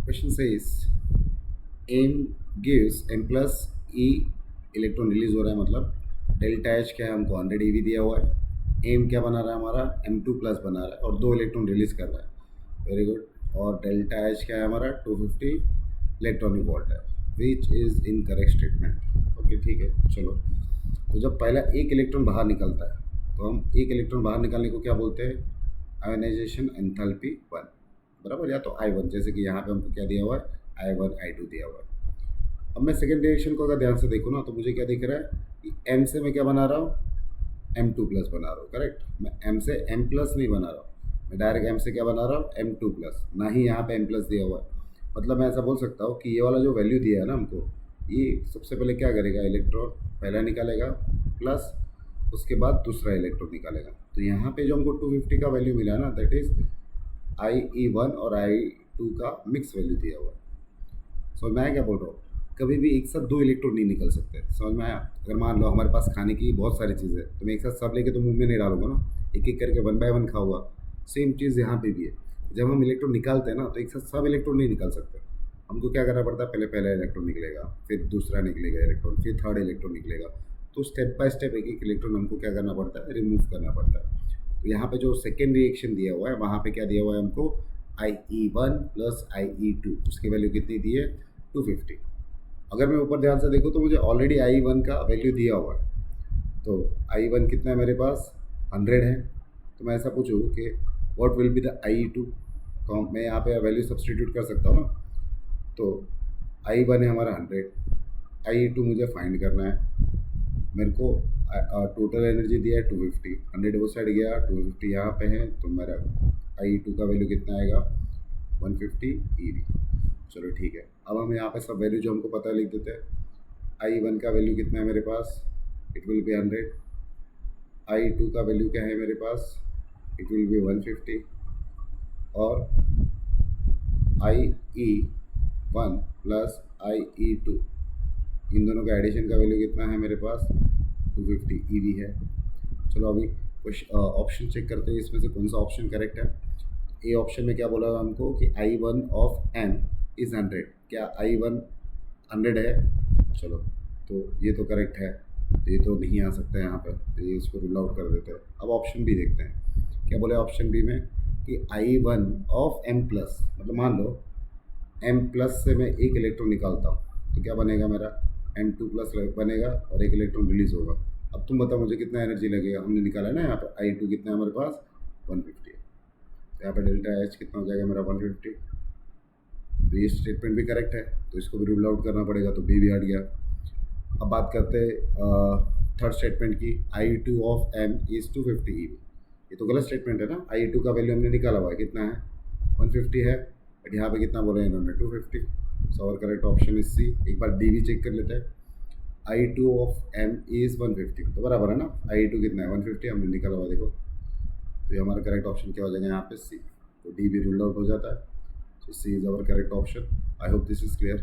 Question says m gives m plus e electron release हो रहा है, मतलब डेल्टा एच क्या है, हमको 100 eV दिया हुआ है। एम क्या बना रहा है हमारा, m2 प्लस बना रहा है और 2 इलेक्ट्रॉन रिलीज कर रहा है। Very good. और डेल्टा एच क्या है हमारा 250 इलेक्ट्रॉनिक वोल्ट है, which is in correct statement. Okay ठीक है, चलो। तो जब पहला एक इलेक्ट्रॉन बाहर निकलता है तो हम एक इलेक्ट्रॉन बाहर निकालने को क्या बोलते हैं, आयोनाइजेशन एंथैल्पी 1, बराबर, या तो I1, जैसे कि यहाँ पे हमको क्या दिया हुआ है, I1 I2 दिया हुआ है। अब मैं सेकेंड रिएक्शन को अगर ध्यान से देखूँ ना, तो मुझे क्या दिख रहा है कि M से मैं क्या बना रहा हूँ, M2 प्लस बना रहा हूँ। करेक्ट, मैं M से M प्लस नहीं बना रहा हूँ, मैं डायरेक्ट M से क्या बना रहा हूँ, M2 प्लस, ना ही यहाँ पे M प्लस दिया हुआ है। मतलब मैं ऐसा बोल सकता हूँ कि ये वाला जो वैल्यू दिया है ना हमको, ये सबसे पहले क्या करेगा, इलेक्ट्रॉन पहला निकालेगा प्लस उसके बाद दूसरा इलेक्ट्रॉन निकालेगा। तो यहाँ पे जो हमको 250 का वैल्यू मिला ना, दैट इज IE1 और I2 का मिक्स वैल्यू दिया हुआ है। समझ में आया क्या बोल रहा हूँ, कभी भी एक साथ 2 इलेक्ट्रॉन नहीं निकल सकते। समझ में आया। अगर मान लो हमारे पास खाने की बहुत सारी चीज़ें हैं, तो मैं एक साथ सब लेके तो मुंह में नहीं डालूंगा ना, एक एक करके 1 बाय 1 खाऊंगा। सेम चीज़ यहाँ पे भी है, जब हम इलेक्ट्रॉन निकालते हैं ना, तो एक साथ सब इलेक्ट्रॉन नहीं निकाल सकते। हमको क्या करना पड़ता है, पहले पहला इलेक्ट्रॉन निकलेगा, फिर दूसरा निकलेगा इलेक्ट्रॉन, फिर थर्ड इलेक्ट्रॉन निकलेगा। तो स्टेप बाय स्टेप एक एक इलेक्ट्रॉन हमको क्या करना पड़ता है, रिमूव करना पड़ता है। तो यहाँ पे जो सेकेंड रिएक्शन दिया हुआ है, वहाँ पे क्या दिया हुआ है हमको, IE1 प्लस IE2, उसकी वैल्यू कितनी दी है, 250। अगर मैं ऊपर ध्यान से देखूँ तो मुझे ऑलरेडी IE1 का वैल्यू दिया हुआ है। तो IE1 कितना है मेरे पास, 100 है। तो मैं ऐसा पूछूँ कि what will be the IE2, तो मैं यहाँ पे वैल्यू सब्सटीट्यूट कर सकता हूँ ना। तो IE1 है हमारा 100, IE2 मुझे फाइंड करना है। मेरे को टोटल एनर्जी दिया है 250, 100 वो साइड गया, 250 यहाँ पे है, तो मेरा IE2 का वैल्यू कितना आएगा, 150 eV। चलो ठीक है, अब हम यहाँ पे सब वैल्यू जो हमको पता है लिख देते हैं। IE1 का वैल्यू कितना है मेरे पास, इट विल बी 100। IE2 का वैल्यू क्या है मेरे पास, इट विल बी 150। और IE1 प्लस IE2, इन दोनों का एडिशन का वैल्यू कितना है मेरे पास, 250 eV है। चलो अभी ऑप्शन चेक करते हैं, इसमें से कौन सा ऑप्शन करेक्ट है। ए ऑप्शन में क्या बोला हमको कि I1 ऑफ M इज़ 100, क्या I1 100 है। चलो, तो ये तो करेक्ट है, तो ये तो नहीं आ सकता है यहाँ पर, तो ये इसको रूल आउट कर देते हैं। अब ऑप्शन बी देखते हैं, क्या बोले ऑप्शन बी में कि I1 ऑफ M प्लस, मतलब मान लो M प्लस से मैं एक इलेक्ट्रॉन निकालता हूँ, तो क्या बनेगा मेरा, M2 प्लस बनेगा और एक इलेक्ट्रॉन रिलीज होगा। अब तुम बताओ मुझे कितना एनर्जी लगेगा, हमने निकाला है ना यहाँ पर I2 कितना है हमारे पास, 150 है। यहाँ पर डेल्टा एच कितना हो जाएगा मेरा, 150। तो ये स्टेटमेंट भी करेक्ट है, तो इसको भी रूल आउट करना पड़ेगा, तो बी भी हट गया। अब बात करते हैं थर्ड स्टेटमेंट की, IE2 of M is 250 eV। ये तो गलत स्टेटमेंट है ना, IE2 का वैल्यू हमने निकाला हुआ है, कितना है, 150 है, बट यहाँ पे कितना बोला है इन्होंने, 250। सो और करेक्ट ऑप्शन इज सी। एक बार डी भी चेक कर लेते हैं, IE2 ऑफ M इज़ 150, तो बराबर है ना, IE2 कितना है, 150 हमने निकाला हुआ, देखो। तो ये हमारा करेक्ट ऑप्शन क्या हो जाएगा यहाँ पे, सी। तो डी भी रूल आउट हो जाता है, so C is our correct option. I hope this is clear.